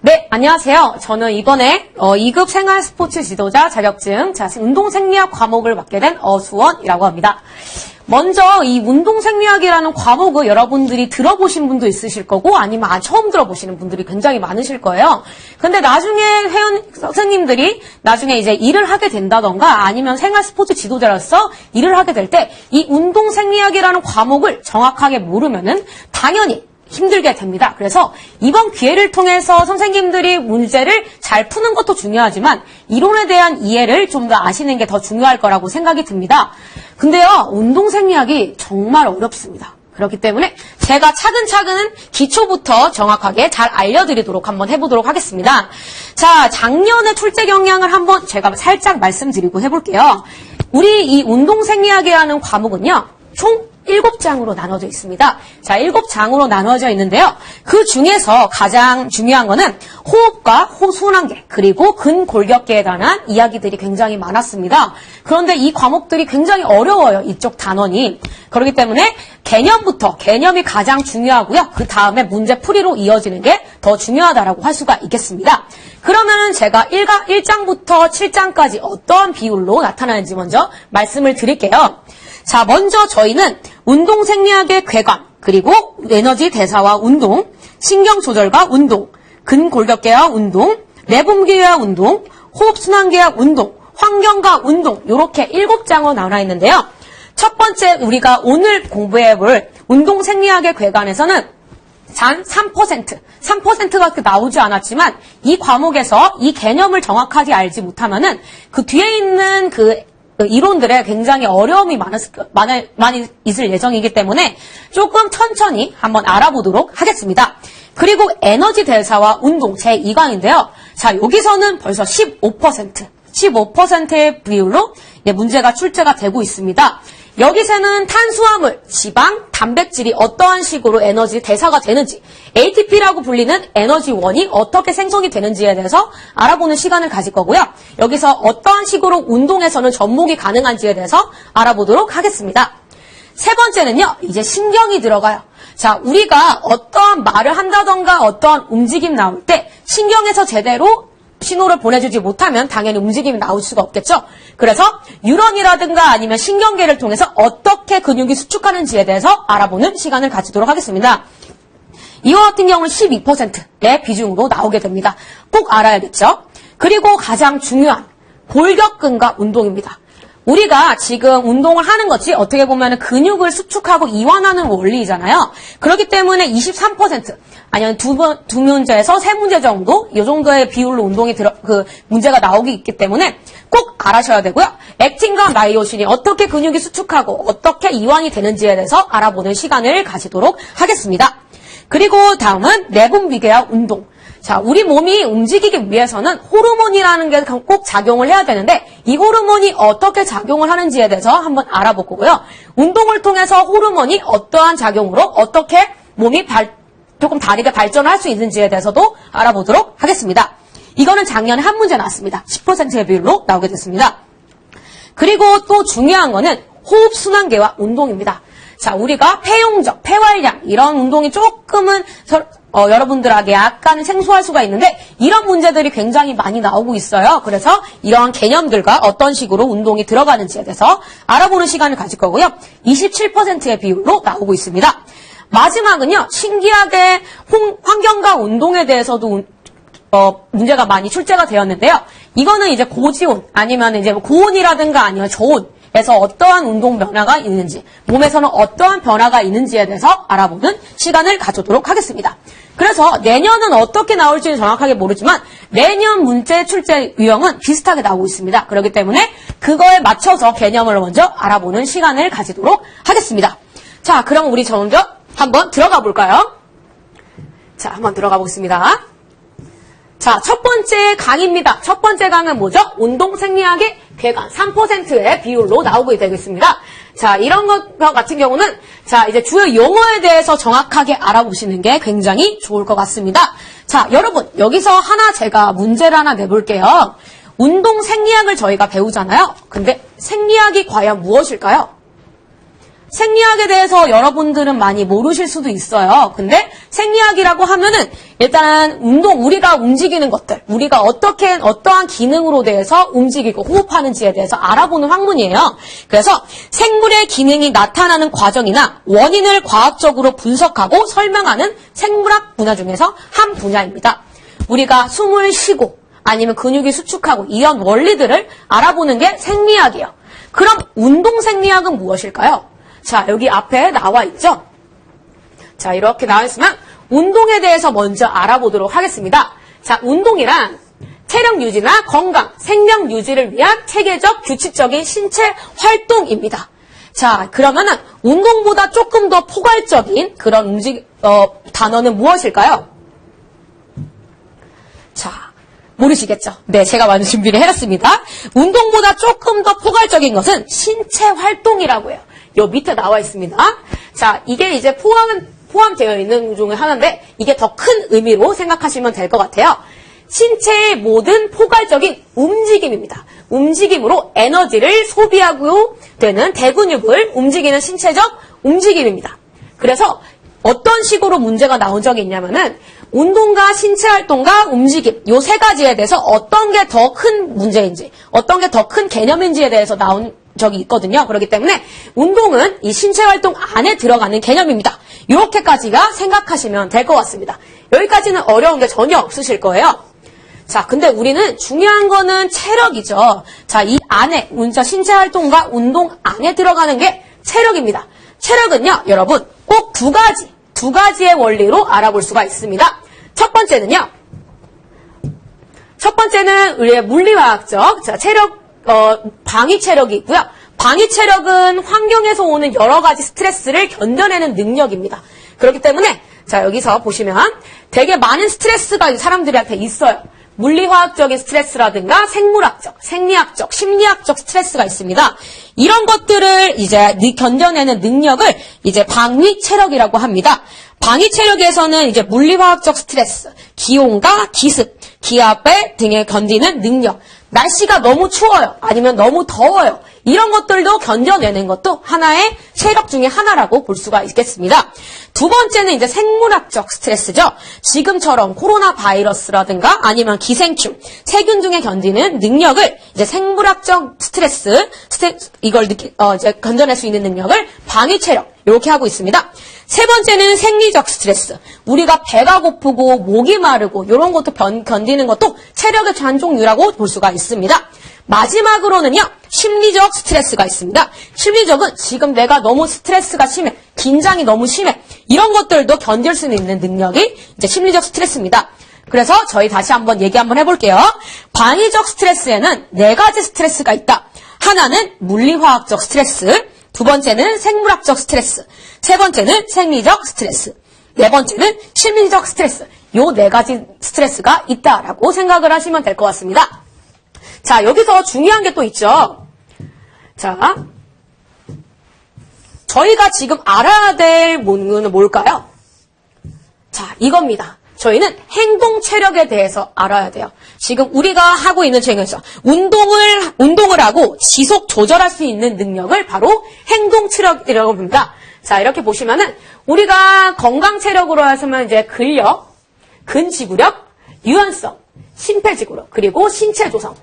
네, 안녕하세요. 저는 이번에 2급 생활스포츠 지도자 자격증 운동생리학 과목을 맡게 된 어수원이라고 합니다. 먼저 이 운동생리학이라는 과목을 여러분들이 들어보신 분도 있으실 거고 아니면 처음 들어보시는 분들이 굉장히 많으실 거예요. 근데 나중에 회원 선생님들이 나중에 이제 일을 하게 된다던가 아니면 생활스포츠 지도자로서 일을 하게 될 때 이 운동생리학이라는 과목을 정확하게 모르면은 당연히 힘들게 됩니다. 그래서 이번 기회를 통해서 선생님들이 문제를 잘 푸는 것도 중요하지만 이론에 대한 이해를 좀 더 아시는 게 더 중요할 거라고 생각이 듭니다. 근데요, 운동생리학이 정말 어렵습니다. 그렇기 때문에 제가 차근차근 기초부터 정확하게 잘 알려드리도록 한번 해보도록 하겠습니다. 자, 작년에 출제 경향을 한번 제가 살짝 말씀드리고 해볼게요. 우리 이 운동생리학이라는 과목은요, 총 7장으로 나눠져 있습니다. 자, 7장으로 나눠져 있는데요. 그 중에서 가장 중요한 거는 호흡과 호순환계 그리고 근골격계에 관한 이야기들이 굉장히 많았습니다. 그런데 이 과목들이 굉장히 어려워요. 이쪽 단원이. 그렇기 때문에 개념이 가장 중요하고요. 그 다음에 문제풀이로 이어지는 게 더 중요하다라고 할 수가 있겠습니다. 그러면은 제가 1장부터 7장까지 어떤 비율로 나타나는지 먼저 말씀을 드릴게요. 자, 먼저 저희는 운동생리학의 궤관, 그리고 에너지 대사와 운동, 신경 조절과 운동, 근골격계와 운동, 내분비계와 운동, 호흡순환계와 운동, 환경과 운동 이렇게 7장으로 나눠 있는데요. 첫 번째 우리가 오늘 공부해볼 운동생리학의 궤관에서는 단 3%가 나오지 않았지만 이 과목에서 이 개념을 정확하게 알지 못하면은 그 뒤에 있는 그 이론들에 굉장히 어려움이 많이 있을 예정이기 때문에 조금 천천히 한번 알아보도록 하겠습니다. 그리고 에너지 대사와 운동 제2강인데요. 자, 여기서는 벌써 15%의 비율로 문제가 출제가 되고 있습니다. 여기서는 탄수화물, 지방, 단백질이 어떠한 식으로 에너지 대사가 되는지, ATP라고 불리는 에너지원이 어떻게 생성이 되는지에 대해서 알아보는 시간을 가질 거고요. 여기서 어떠한 식으로 운동에서는 접목이 가능한지에 대해서 알아보도록 하겠습니다. 세 번째는요, 이제 신경이 들어가요. 자, 우리가 어떠한 말을 한다던가 어떠한 움직임 나올 때 신경에서 제대로 신호를 보내주지 못하면 당연히 움직임이 나올 수가 없겠죠. 그래서 뉴런이라든가 아니면 신경계를 통해서 어떻게 근육이 수축하는지에 대해서 알아보는 시간을 가지도록 하겠습니다. 이와 같은 경우는 12%의 비중으로 나오게 됩니다. 꼭 알아야겠죠. 그리고 가장 중요한 골격근과 운동입니다. 우리가 지금 운동을 하는 것이 어떻게 보면 근육을 수축하고 이완하는 원리잖아요. 그렇기 때문에 23% 아니면 두 문제에서 세 문제 정도 이 정도의 비율로 운동이 문제가 나오기 있기 때문에 꼭 알아셔야 되고요. 액틴과 마이오신이 어떻게 근육이 수축하고 어떻게 이완이 되는지에 대해서 알아보는 시간을 가지도록 하겠습니다. 그리고 다음은 내분비계와 운동. 자, 우리 몸이 움직이기 위해서는 호르몬이라는 게 꼭 작용을 해야 되는데 이 호르몬이 어떻게 작용을 하는지에 대해서 한번 알아볼 거고요. 운동을 통해서 호르몬이 어떠한 작용으로 어떻게 몸이 조금 다르게 발전을 할 수 있는지에 대해서도 알아보도록 하겠습니다. 이거는 작년에 한 문제 나왔습니다. 10%의 비율로 나오게 됐습니다. 그리고 또 중요한 거는 호흡순환계와 운동입니다. 자, 우리가 폐용적, 폐활량 이런 운동이 조금은 여러분들에게 약간은 생소할 수가 있는데 이런 문제들이 굉장히 많이 나오고 있어요. 그래서 이러한 개념들과 어떤 식으로 운동이 들어가는지에 대해서 알아보는 시간을 가질 거고요. 27%의 비율로 나오고 있습니다. 마지막은요. 신기하게 환경과 운동에 대해서도 문제가 많이 출제가 되었는데요. 이거는 이제 고지온 아니면 이제 고온이라든가 아니면 저온에서 어떠한 운동 변화가 있는지, 몸에서는 어떠한 변화가 있는지에 대해서 알아보는 시간을 가져도록 하겠습니다. 그래서 내년은 어떻게 나올지는 정확하게 모르지만 내년 문제 출제 유형은 비슷하게 나오고 있습니다. 그렇기 때문에 그거에 맞춰서 개념을 먼저 알아보는 시간을 가지도록 하겠습니다. 자, 그럼 우리 먼저 한번 들어가 볼까요? 자, 한번 들어가 보겠습니다. 자, 첫 번째 강의입니다. 첫 번째 강은 뭐죠? 운동생리학의 궤관 3%의 비율로 나오게 되겠습니다. 자, 이런 것 같은 경우는 자, 이제 주요 용어에 대해서 정확하게 알아보시는 게 굉장히 좋을 것 같습니다. 자, 여러분, 여기서 제가 문제를 하나 내볼게요. 운동생리학을 저희가 배우잖아요. 근데 생리학이 과연 무엇일까요? 생리학에 대해서 여러분들은 많이 모르실 수도 있어요. 근데 생리학이라고 하면은 일단 우리가 움직이는 것들, 우리가 어떠한 기능으로 대해서 움직이고 호흡하는지에 대해서 알아보는 학문이에요. 그래서 생물의 기능이 나타나는 과정이나 원인을 과학적으로 분석하고 설명하는 생물학 분야 중에서 한 분야입니다. 우리가 숨을 쉬고 아니면 근육이 수축하고 이런 원리들을 알아보는 게 생리학이에요. 그럼 운동 생리학은 무엇일까요? 자, 여기 앞에 나와 있죠? 자, 이렇게 나와 있으면 운동에 대해서 먼저 알아보도록 하겠습니다. 자, 운동이란 체력 유지나 건강, 생명 유지를 위한 체계적, 규칙적인 신체 활동입니다. 자, 그러면은 운동보다 조금 더 포괄적인 그런 단어는 무엇일까요? 자, 모르시겠죠? 네, 제가 많이 준비를 해놨습니다. 운동보다 조금 더 포괄적인 것은 신체 활동이라고 해요. 요 밑에 나와 있습니다. 자, 이게 이제 포함되어 있는 중에 하나인데 이게 더 큰 의미로 생각하시면 될 것 같아요. 신체의 모든 포괄적인 움직임입니다. 움직임으로 에너지를 소비하고 되는 대근육을 움직이는 신체적 움직임입니다. 그래서 어떤 식으로 문제가 나온 적이 있냐면은 운동과 신체 활동과 움직임 요 세 가지에 대해서 어떤 게 더 큰 문제인지 어떤 게 더 큰 개념인지에 대해서 나온 적이 있거든요. 그렇기 때문에 운동은 이 신체 활동 안에 들어가는 개념입니다. 이렇게까지가 생각하시면 될 것 같습니다. 여기까지는 어려운 게 전혀 없으실 거예요. 자, 근데 우리는 중요한 거는 체력이죠. 자, 이 안에 신체 활동과 운동 안에 들어가는 게 체력입니다. 체력은요, 여러분 꼭 두 가지의 원리로 알아볼 수가 있습니다. 첫 번째는 우리의 물리화학적, 자, 방위 체력이 있고요. 방위 체력은 환경에서 오는 여러 가지 스트레스를 견뎌내는 능력입니다. 그렇기 때문에, 자, 여기서 보시면 되게 많은 스트레스가 사람들한테 있어요. 물리화학적인 스트레스라든가 생물학적, 생리학적, 심리학적 스트레스가 있습니다. 이런 것들을 이제 견뎌내는 능력을 이제 방위 체력이라고 합니다. 방위 체력에서는 이제 물리화학적 스트레스, 기온과 기습, 기압 등에 견디는 능력, 날씨가 너무 추워요. 아니면 너무 더워요. 이런 것들도 견뎌내는 것도 하나의 체력 중에 하나라고 볼 수가 있겠습니다. 두 번째는 이제 생물학적 스트레스죠. 지금처럼 코로나 바이러스라든가 아니면 기생충, 세균 등에 견디는 능력을 이제 생물학적 스트레스 이걸 이제 견뎌낼 수 있는 능력을 방위 체력 이렇게 하고 있습니다. 세 번째는 생리적 스트레스. 우리가 배가 고프고 목이 마르고 이런 것도 견디는 것도 체력의 한 종류라고 볼 수가 있습니다. 마지막으로는요, 심리적 스트레스가 있습니다. 심리적은 지금 내가 너무 스트레스가 심해, 긴장이 너무 심해, 이런 것들도 견딜 수 있는 능력이 이제 심리적 스트레스입니다. 그래서 저희 다시 한번 얘기 한번 해볼게요. 방위적 스트레스에는 네 가지 스트레스가 있다. 하나는 물리화학적 스트레스, 두 번째는 생물학적 스트레스, 세 번째는 생리적 스트레스, 네 번째는 심리적 스트레스. 요 네 가지 스트레스가 있다라고 생각을 하시면 될 것 같습니다. 자, 여기서 중요한 게 또 있죠. 자, 저희가 지금 알아야 될 문구는 뭘까요? 자, 이겁니다. 저희는 행동 체력에 대해서 알아야 돼요. 지금 우리가 하고 있는 체력에서 운동을 하고 지속 조절할 수 있는 능력을 바로 행동 체력이라고 봅니다. 자, 이렇게 보시면은 우리가 건강 체력으로 하시면 이제 근력, 근지구력, 유연성, 심폐지구력, 그리고 신체 조성.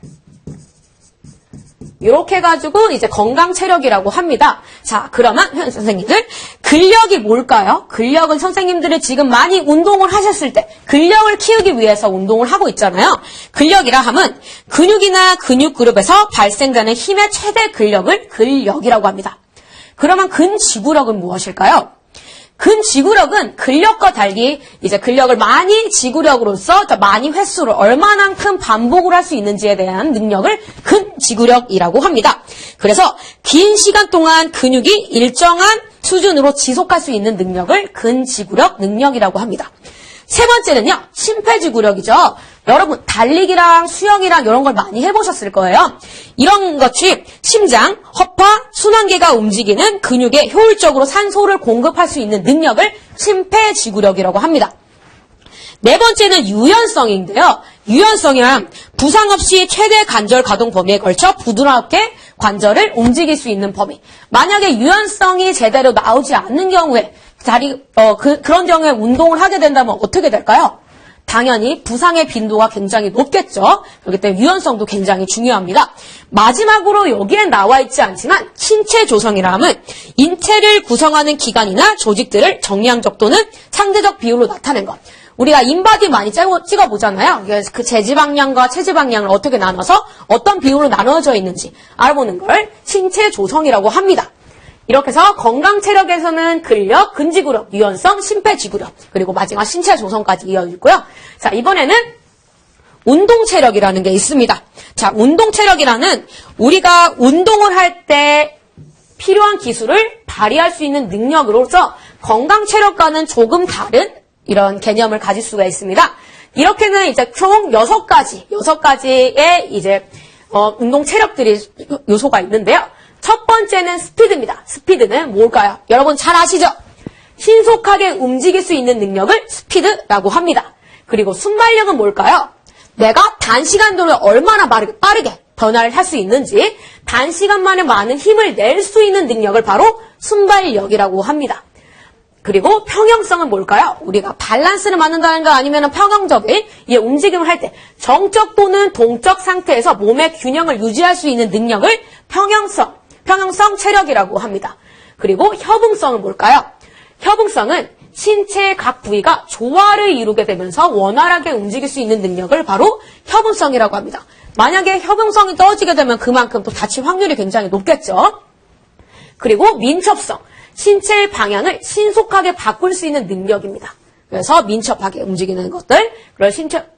이렇게 해가지고 이제 건강 체력이라고 합니다. 자, 그러면 선생님들, 근력이 뭘까요? 근력은 선생님들이 지금 많이 운동을 하셨을 때 근력을 키우기 위해서 운동을 하고 있잖아요. 근력이라 하면 근육이나 근육 그룹에서 발생되는 힘의 최대 근력을 근력이라고 합니다. 그러면 근지구력은 무엇일까요? 근지구력은 근력과 달리 이제 근력을 많이 지구력으로서 많이 횟수를 얼마만큼 반복을 할 수 있는지에 대한 능력을 근지구력이라고 합니다. 그래서 긴 시간 동안 근육이 일정한 수준으로 지속할 수 있는 능력을 근지구력 능력이라고 합니다. 세 번째는요, 심폐지구력이죠. 여러분, 달리기랑 수영이랑 이런 걸 많이 해보셨을 거예요. 이런 것이 심장, 허파, 순환계가 움직이는 근육에 효율적으로 산소를 공급할 수 있는 능력을 심폐지구력이라고 합니다. 네 번째는 유연성인데요. 유연성이란 부상 없이 최대 관절 가동 범위에 걸쳐 부드럽게 관절을 움직일 수 있는 범위. 만약에 유연성이 제대로 나오지 않는 경우에 그런 경우에 운동을 하게 된다면 어떻게 될까요? 당연히 부상의 빈도가 굉장히 높겠죠. 그렇기 때문에 유연성도 굉장히 중요합니다. 마지막으로 여기에 나와 있지 않지만 신체 조성이라 함은 인체를 구성하는 기관이나 조직들을 정량적 또는 상대적 비율로 나타낸 것. 우리가 인바디 많이 찍어보잖아요. 그래서 그 제지방량과 체지방량을 어떻게 나눠서 어떤 비율로 나눠져 있는지 알아보는 걸 신체 조성이라고 합니다. 이렇게 해서 건강 체력에서는 근력, 근지구력, 유연성, 심폐지구력, 그리고 마지막 신체 조성까지 이어있고요. 자, 이번에는 운동 체력이라는 게 있습니다. 자, 운동 체력이라는 우리가 운동을 할 때 필요한 기술을 발휘할 수 있는 능력으로서 건강 체력과는 조금 다른 이런 개념을 가질 수가 있습니다. 이렇게는 이제 총 6가지의 이제 운동 체력들이 요소가 있는데요. 첫 번째는 스피드입니다. 스피드는 뭘까요? 여러분 잘 아시죠? 신속하게 움직일 수 있는 능력을 스피드라고 합니다. 그리고 순발력은 뭘까요? 내가 단시간 동안에 얼마나 빠르게 변화를 할 수 있는지 단시간 만에 많은 힘을 낼 수 있는 능력을 바로 순발력이라고 합니다. 그리고 평형성은 뭘까요? 우리가 밸런스를 맞는다는 거 아니면 평형적인 움직임을 할 때 정적 또는 동적 상태에서 몸의 균형을 유지할 수 있는 능력을 평형성 체력이라고 합니다. 그리고 협응성은 뭘까요? 협응성은 신체의 각 부위가 조화를 이루게 되면서 원활하게 움직일 수 있는 능력을 바로 협응성이라고 합니다. 만약에 협응성이 떨어지게 되면 그만큼 또 다칠 확률이 굉장히 높겠죠. 그리고 민첩성, 신체의 방향을 신속하게 바꿀 수 있는 능력입니다. 그래서 민첩하게 움직이는 것들, 그걸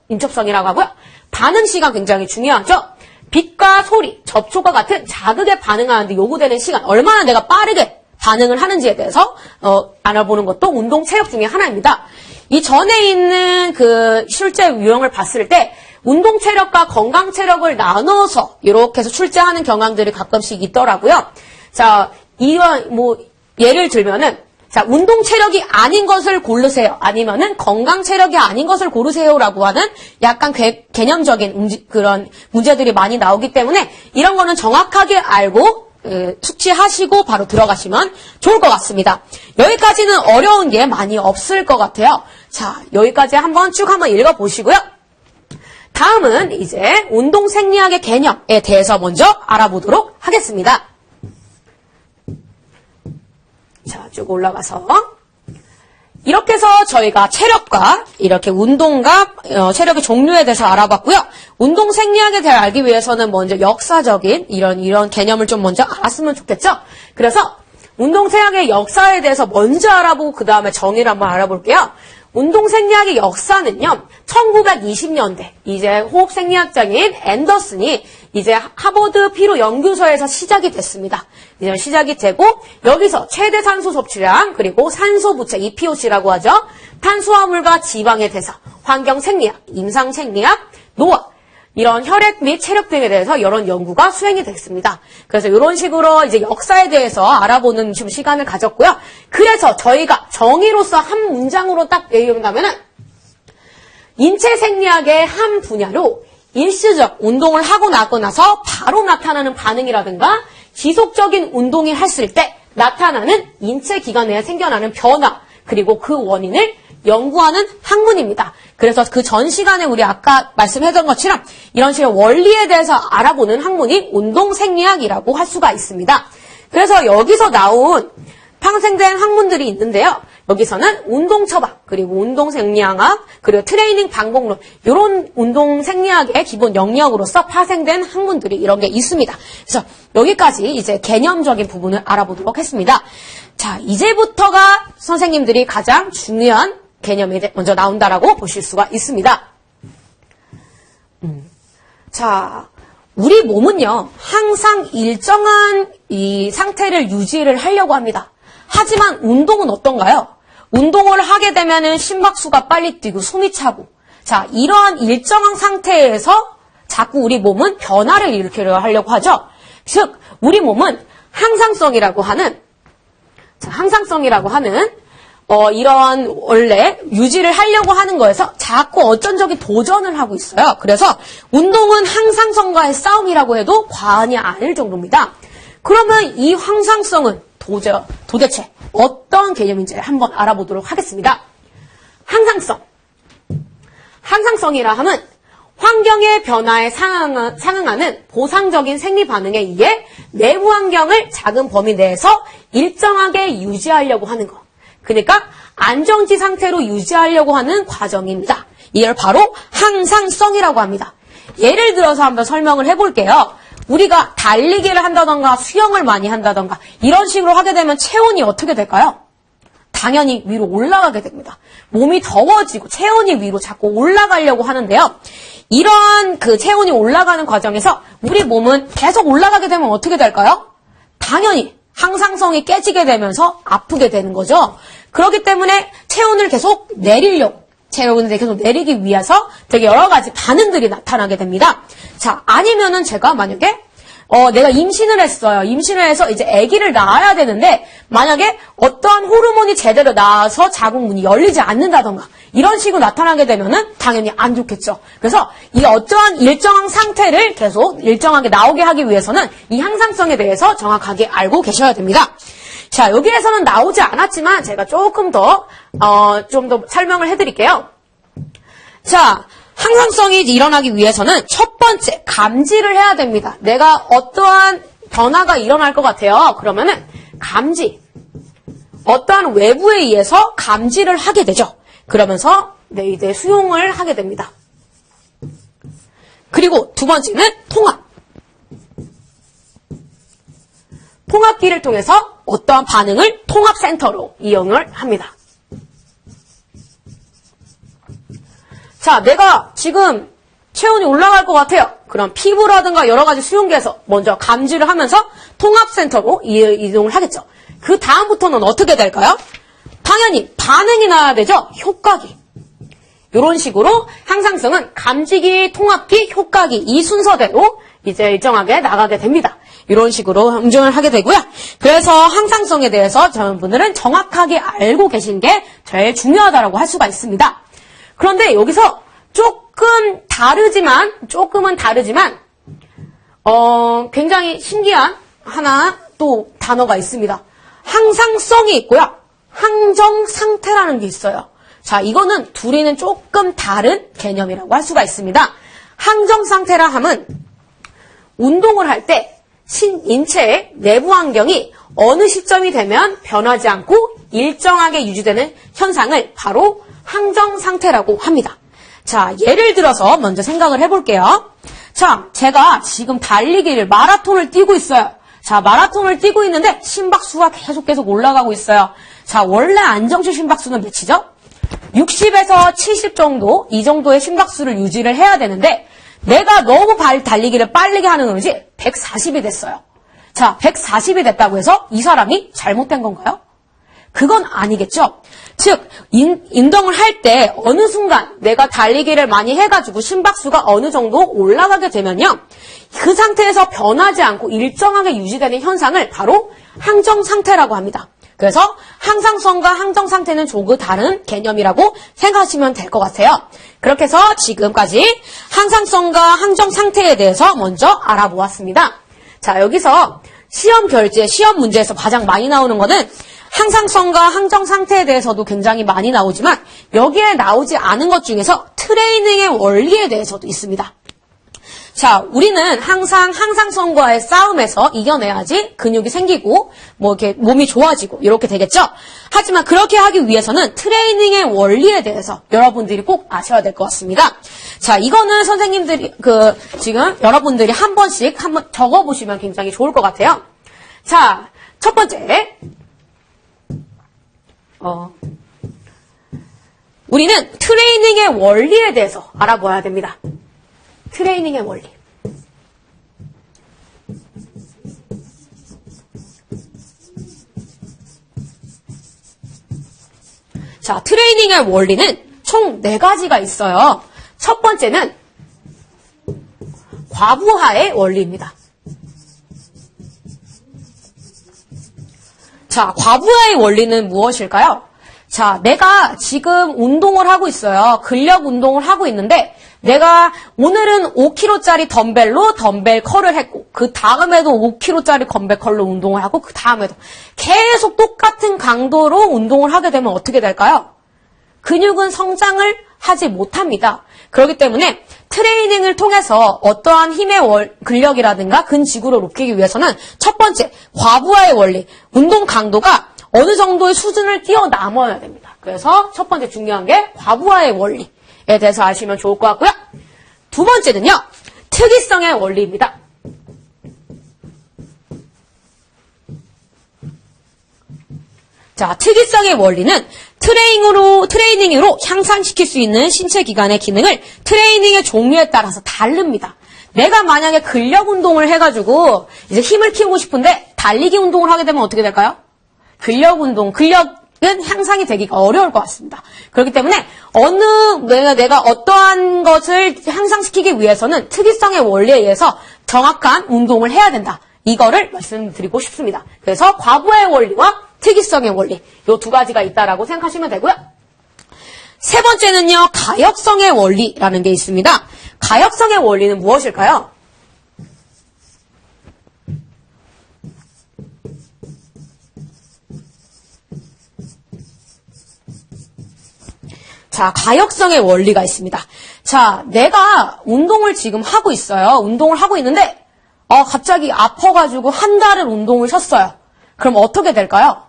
민첩성이라고 하고요. 반응 시간 굉장히 중요하죠. 빛과 소리, 접촉과 같은 자극에 반응하는데 요구되는 시간, 얼마나 내가 빠르게 반응을 하는지에 대해서 알아보는 것도 운동 체력 중에 하나입니다. 이 전에 있는 그 출제 유형을 봤을 때 운동 체력과 건강 체력을 나눠서 이렇게 해서 출제하는 경향들이 가끔씩 있더라고요. 자, 예를 들면은 자, 운동 체력이 아닌 것을 고르세요. 아니면은 건강 체력이 아닌 것을 고르세요라고 하는 약간 개념적인 그런 문제들이 많이 나오기 때문에 이런 거는 정확하게 알고 숙지하시고 바로 들어가시면 좋을 것 같습니다. 여기까지는 어려운 게 많이 없을 것 같아요. 자, 여기까지 한번 쭉 한번 읽어보시고요. 다음은 이제 운동 생리학의 개념에 대해서 먼저 알아보도록 하겠습니다. 자, 쭉 올라가서 이렇게 해서 저희가 체력과 이렇게 운동과 체력의 종류에 대해서 알아봤고요. 운동 생리학에 대해 알기 위해서는 먼저 역사적인 이런 개념을 좀 먼저 알았으면 좋겠죠. 그래서 운동 생리학의 역사에 대해서 먼저 알아보고 그 다음에 정의를 한번 알아볼게요. 운동 생리학의 역사는요, 1920년대 이제 호흡 생리학자인 앤더슨이 이제 하버드 피로 연구소에서 시작이 됐습니다. 이제 시작이 되고 여기서 최대 산소 섭취량 그리고 산소 부채 EPOC라고 하죠. 탄수화물과 지방의 대사, 환경 생리학, 임상 생리학, 노화 이런 혈액 및 체력 등에 대해서 이런 연구가 수행이 됐습니다. 그래서 이런 식으로 이제 역사에 대해서 알아보는 좀 시간을 가졌고요. 그래서 저희가 정의로서 한 문장으로 딱 얘기한다면은 인체 생리학의 한 분야로 일시적 운동을 하고 나고 나서 바로 나타나는 반응이라든가 지속적인 운동을 했을 때 나타나는 인체 기관 내에 생겨나는 변화 그리고 그 원인을 연구하는 학문입니다. 그래서 그 전 시간에 우리 아까 말씀했던 것처럼 이런 식의 원리에 대해서 알아보는 학문이 운동생리학이라고 할 수가 있습니다. 그래서 여기서 나온 파생된 학문들이 있는데요. 여기서는 운동처방, 그리고 운동생리학학, 그리고 트레이닝 방법론 이런 운동생리학의 기본 영역으로서 파생된 학문들이 이런 게 있습니다. 그래서 여기까지 이제 개념적인 부분을 알아보도록 했습니다. 자, 이제부터가 선생님들이 가장 중요한 개념이 먼저 나온다라고 보실 수가 있습니다. 자, 우리 몸은요, 항상 일정한 이 상태를 유지를 하려고 합니다. 하지만 운동은 어떤가요? 운동을 하게 되면은 심박수가 빨리 뛰고 숨이 차고, 자, 이러한 일정한 상태에서 자꾸 우리 몸은 변화를 일으키려고 하죠. 즉, 우리 몸은 항상성이라고 하는 이런 원래 유지를 하려고 하는 거에서 자꾸 어쩐적인 도전을 하고 있어요. 그래서 운동은 항상성과의 싸움이라고 해도 과언이 아닐 정도입니다. 그러면 이 항상성은 도대체 어떤 개념인지 한번 알아보도록 하겠습니다. 항상성이라 함은 환경의 변화에 상응하는 보상적인 생리 반응에 의해 내부 환경을 작은 범위 내에서 일정하게 유지하려고 하는 것. 그러니까 안정지 상태로 유지하려고 하는 과정입니다. 이걸 바로 항상성이라고 합니다. 예를 들어서 한번 설명을 해볼게요. 우리가 달리기를 한다던가 수영을 많이 한다던가 이런 식으로 하게 되면 체온이 어떻게 될까요? 당연히 위로 올라가게 됩니다. 몸이 더워지고 체온이 위로 자꾸 올라가려고 하는데요. 이러한 그 체온이 올라가는 과정에서 우리 몸은 계속 올라가게 되면 어떻게 될까요? 당연히 항상성이 깨지게 되면서 아프게 되는 거죠. 그렇기 때문에 체온을 계속 내리기 위해서 되게 여러 가지 반응들이 나타나게 됩니다. 자, 아니면은 제가 만약에 내가 임신을 했어요. 임신을 해서 이제 아기를 낳아야 되는데 만약에 어떠한 호르몬이 제대로 나와서 자궁문이 열리지 않는다던가 이런 식으로 나타나게 되면은 당연히 안 좋겠죠. 그래서 이 어떠한 일정한 상태를 계속 일정하게 나오게 하기 위해서는 이 항상성에 대해서 정확하게 알고 계셔야 됩니다. 자, 여기에서는 나오지 않았지만 제가 조금 더 좀 더 설명을 해드릴게요. 자, 항상성이 일어나기 위해서는 첫 번째 감지를 해야 됩니다. 내가 어떠한 변화가 일어날 것 같아요. 그러면은 어떠한 외부에 의해서 감지를 하게 되죠. 그러면서 이제 수용을 하게 됩니다. 그리고 두 번째는 통합기를 통해서 어떠한 반응을 통합센터로 이용을 합니다. 자, 내가 지금 체온이 올라갈 것 같아요. 그럼 피부라든가 여러 가지 수용기에서 먼저 감지를 하면서 통합센터로 이동을 하겠죠. 그 다음부터는 어떻게 될까요? 당연히 반응이 나야 되죠. 효과기. 이런 식으로 항상성은 감지기, 통합기, 효과기 이 순서대로 이제 일정하게 나가게 됩니다. 이런 식으로 응징을 하게 되고요. 그래서 항상성에 대해서 여러분들은 정확하게 알고 계신 게 제일 중요하다고 할 수가 있습니다. 그런데 여기서 조금은 다르지만 굉장히 신기한 하나 또 단어가 있습니다. 항상성이 있고요. 항정상태라는 게 있어요. 자, 이거는 둘이는 조금 다른 개념이라고 할 수가 있습니다. 항정상태라 함은 운동을 할 때 인체의 내부 환경이 어느 시점이 되면 변하지 않고 일정하게 유지되는 현상을 바로 항정상태라고 합니다. 자, 예를 들어서 먼저 생각을 해볼게요. 자, 제가 지금 마라톤을 뛰고 있어요. 자, 마라톤을 뛰고 있는데 심박수가 계속 올라가고 있어요. 자, 원래 안정시 심박수는 몇이죠? 60에서 70 정도, 이 정도의 심박수를 유지를 해야 되는데 내가 너무 달리기를 빠르게 하는 건지 140이 됐어요. 자, 140이 됐다고 해서 이 사람이 잘못된 건가요? 그건 아니겠죠. 즉, 운동을 할 때 어느 순간 내가 달리기를 많이 해가지고 심박수가 어느 정도 올라가게 되면요. 그 상태에서 변하지 않고 일정하게 유지되는 현상을 바로 항정상태라고 합니다. 그래서 항상성과 항정상태는 조금 다른 개념이라고 생각하시면 될 것 같아요. 그렇게 해서 지금까지 항상성과 항정상태에 대해서 먼저 알아보았습니다. 자, 여기서 시험 문제에서 가장 많이 나오는 거는 항상성과 항정상태에 대해서도 굉장히 많이 나오지만 여기에 나오지 않은 것 중에서 트레이닝의 원리에 대해서도 있습니다. 자, 우리는 항상 항상성과의 싸움에서 이겨내야지 근육이 생기고 이렇게 몸이 좋아지고 이렇게 되겠죠. 하지만 그렇게 하기 위해서는 트레이닝의 원리에 대해서 여러분들이 꼭 아셔야 될 것 같습니다. 자, 이거는 선생님들이 지금 여러분들이 한번 적어보시면 굉장히 좋을 것 같아요. 자, 첫 번째. 우리는 트레이닝의 원리에 대해서 알아봐야 됩니다. 트레이닝의 원리. 자, 트레이닝의 원리는 총 4가지가 있어요. 첫 번째는 과부하의 원리입니다. 자, 과부하의 원리는 무엇일까요? 자, 내가 지금 운동을 하고 있어요. 근력 운동을 하고 있는데 내가 오늘은 5kg짜리 덤벨로 덤벨 컬을 했고 그 다음에도 5kg짜리 덤벨 컬로 운동을 하고 그 다음에도 계속 똑같은 강도로 운동을 하게 되면 어떻게 될까요? 근육은 성장을 하지 못합니다. 그렇기 때문에 트레이닝을 통해서 어떠한 힘의 근력이라든가 근지구를 높이기 위해서는 첫 번째, 과부하의 원리, 운동 강도가 어느 정도의 수준을 뛰어넘어야 됩니다. 그래서 첫 번째 중요한 게 과부하의 원리에 대해서 아시면 좋을 것 같고요. 두 번째는요, 특이성의 원리입니다. 자, 특이성의 원리는 트레이닝으로 향상시킬 수 있는 신체 기관의 기능을 트레이닝의 종류에 따라서 다릅니다. 내가 만약에 근력 운동을 해가지고 이제 힘을 키우고 싶은데 달리기 운동을 하게 되면 어떻게 될까요? 근력은 향상이 되기가 어려울 것 같습니다. 그렇기 때문에 내가 어떠한 것을 향상시키기 위해서는 특이성의 원리에 의해서 정확한 운동을 해야 된다. 이거를 말씀드리고 싶습니다. 그래서 과부하의 원리와 특이성의 원리, 이 두 가지가 있다라고 생각하시면 되고요. 세 번째는요, 가역성의 원리라는 게 있습니다. 가역성의 원리는 무엇일까요? 자, 가역성의 원리가 있습니다. 자, 내가 운동을 지금 하고 있어요. 운동을 하고 있는데, 갑자기 아파가지고 한 달을 운동을 쉬었어요. 그럼 어떻게 될까요?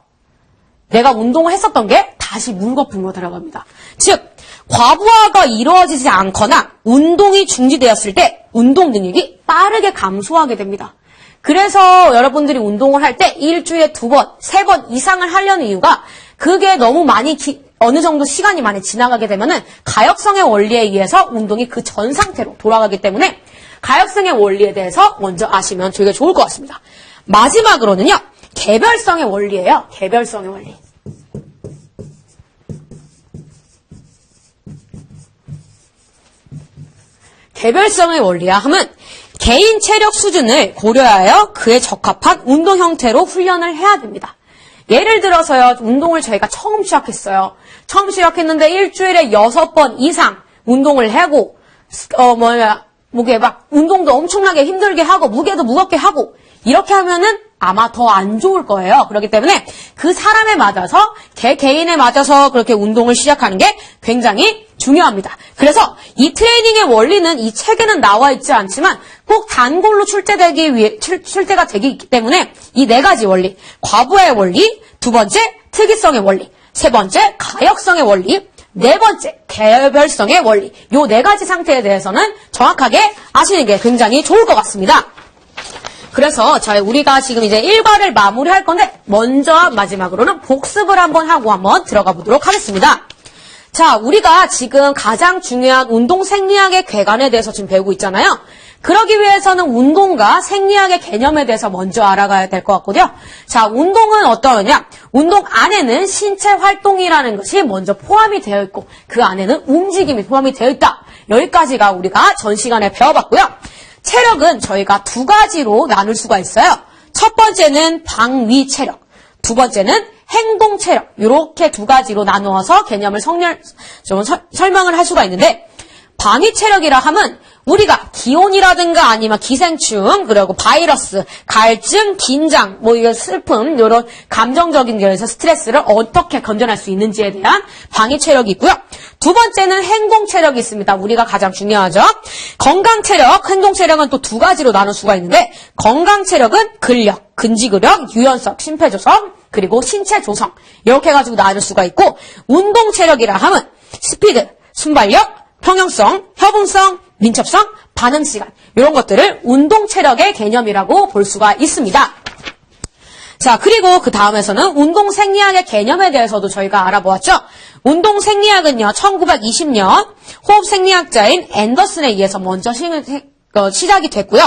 내가 운동을 했었던 게 다시 물거품으로 들어갑니다. 즉, 과부하가 이루어지지 않거나 운동이 중지되었을 때 운동 능력이 빠르게 감소하게 됩니다. 그래서 여러분들이 운동을 할 때 일주일에 2번, 3번 이상을 하려는 이유가 그게 너무 어느 정도 시간이 많이 지나가게 되면은 가역성의 원리에 의해서 운동이 그 전 상태로 돌아가기 때문에 가역성의 원리에 대해서 먼저 아시면 되게 좋을 것 같습니다. 마지막으로는요, 개별성의 원리예요. 개별성의 원리. 개별성의 원리라 함은 개인 체력 수준을 고려하여 그에 적합한 운동 형태로 훈련을 해야 됩니다. 예를 들어서요, 운동을 저희가 처음 시작했어요. 처음 시작했는데 일주일에 6번 이상 운동을 하고, 운동도 엄청나게 힘들게 하고, 무게도 무겁게 하고, 이렇게 하면은 아마 더 안 좋을 거예요. 그렇기 때문에 그 사람에 맞아서, 개인에 맞아서 그렇게 운동을 시작하는 게 굉장히 중요합니다. 그래서 이 트레이닝의 원리는 이 책에는 나와 있지 않지만 꼭 단골로 출제가 되기 때문에 이 4가지 원리, 과부하의 원리, 2번째 특이성의 원리, 3번째 가역성의 원리, 4번째 개별성의 원리, 이 4가지 상태에 대해서는 정확하게 아시는 게 굉장히 좋을 것 같습니다. 그래서 우리가 지금 이제 1과를 마무리할 건데 먼저 마지막으로는 복습을 한번 들어가 보도록 하겠습니다. 자, 우리가 지금 가장 중요한 운동 생리학의 궤관에 대해서 지금 배우고 있잖아요. 그러기 위해서는 운동과 생리학의 개념에 대해서 먼저 알아가야 될 것 같거든요. 자, 운동은 어떠하냐? 운동 안에는 신체 활동이라는 것이 먼저 포함이 되어 있고 그 안에는 움직임이 포함이 되어 있다. 여기까지가 우리가 전 시간에 배워봤고요. 체력은 저희가 2가지로 나눌 수가 있어요. 첫 번째는 방위 체력, 2번째는 행동 체력, 이렇게 2가지로 나누어서 개념을 설명을 할 수가 있는데, 방위 체력이라 하면 우리가 기온이라든가 아니면 기생충, 그리고 바이러스, 갈증, 긴장, 슬픔, 이런 감정적인 거에서 스트레스를 어떻게 건져낼 수 있는지에 대한 방위 체력이 있고요. 2번째는 행동 체력이 있습니다. 우리가 가장 중요하죠. 건강 체력, 행동 체력은 또 2가지로 나눌 수가 있는데, 건강 체력은 근력, 근지구력, 유연성, 심폐조성, 그리고 신체 조성, 이렇게 해가지고 나눌 수가 있고, 운동 체력이라 하면 스피드, 순발력, 평형성, 협응성, 민첩성, 반응 시간, 이런 것들을 운동 체력의 개념이라고 볼 수가 있습니다. 자, 그리고 그 다음에서는 운동 생리학의 개념에 대해서도 저희가 알아보았죠. 운동 생리학은요, 1920년 호흡 생리학자인 앤더슨에 의해서 먼저 시작이 됐고요.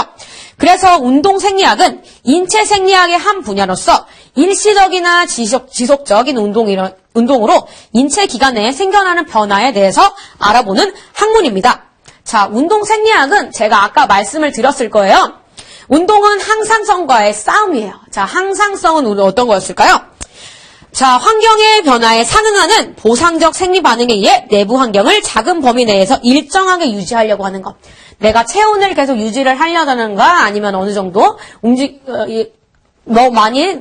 그래서 운동 생리학은 인체 생리학의 한 분야로서 일시적이나 지속적인 운동으로 인체 기관에 생겨나는 변화에 대해서 알아보는 학문입니다. 자, 운동 생리학은 제가 아까 말씀을 드렸을 거예요. 운동은 항상성과의 싸움이에요. 자, 항상성은 어떤 거였을까요? 자, 환경의 변화에 상응하는 보상적 생리 반응에 의해 내부 환경을 작은 범위 내에서 일정하게 유지하려고 하는 것. 내가 체온을 계속 유지를 하려다는가 아니면 어느 정도 너무 많이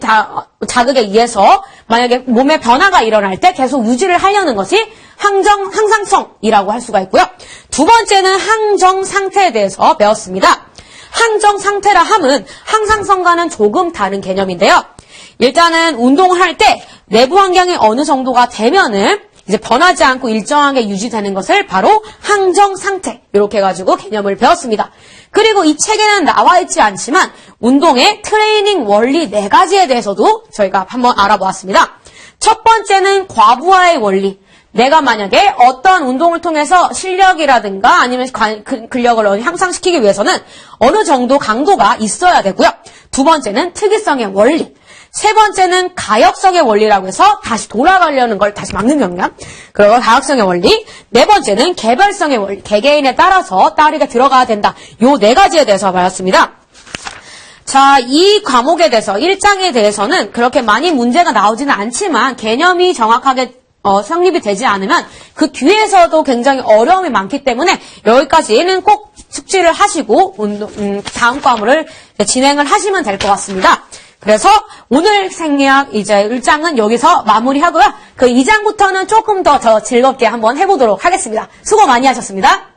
자극에 의해서 만약에 몸에 변화가 일어날 때 계속 유지를 하려는 것이 항상성이라고 할 수가 있고요. 두 번째는 항정 상태에 대해서 배웠습니다. 항정 상태라 함은 항상성과는 조금 다른 개념인데요. 일단은 운동을 할 때 내부 환경이 어느 정도가 되면은 이제 변하지 않고 일정하게 유지되는 것을 바로 항정 상태 이렇게 해가지고 개념을 배웠습니다. 그리고 이 책에는 나와 있지 않지만 운동의 트레이닝 원리 4가지에 대해서도 저희가 한번 알아보았습니다. 첫 번째는 과부하의 원리. 내가 만약에 어떤 운동을 통해서 실력이라든가 아니면 근력을 향상시키기 위해서는 어느 정도 강도가 있어야 되고요. 두 번째는 특이성의 원리. 세 번째는 가역성의 원리라고 해서 다시 돌아가려는 걸 다시 막는 경향. 그리고 가역성의 원리. 네 번째는 개별성의 원리. 개개인에 따라서 따르게 들어가야 된다. 요 4가지에 대해서 배웠습니다. 자, 이 과목에 대해서 1장에 대해서는 그렇게 많이 문제가 나오지는 않지만 개념이 정확하게 성립이 되지 않으면 그 뒤에서도 굉장히 어려움이 많기 때문에 여기까지는 꼭 숙지를 하시고 다음 과목을 진행을 하시면 될 것 같습니다. 그래서 오늘 생리학 이제 1장은 여기서 마무리하고요. 그 2장부터는 조금 더 즐겁게 한번 해보도록 하겠습니다. 수고 많이 하셨습니다.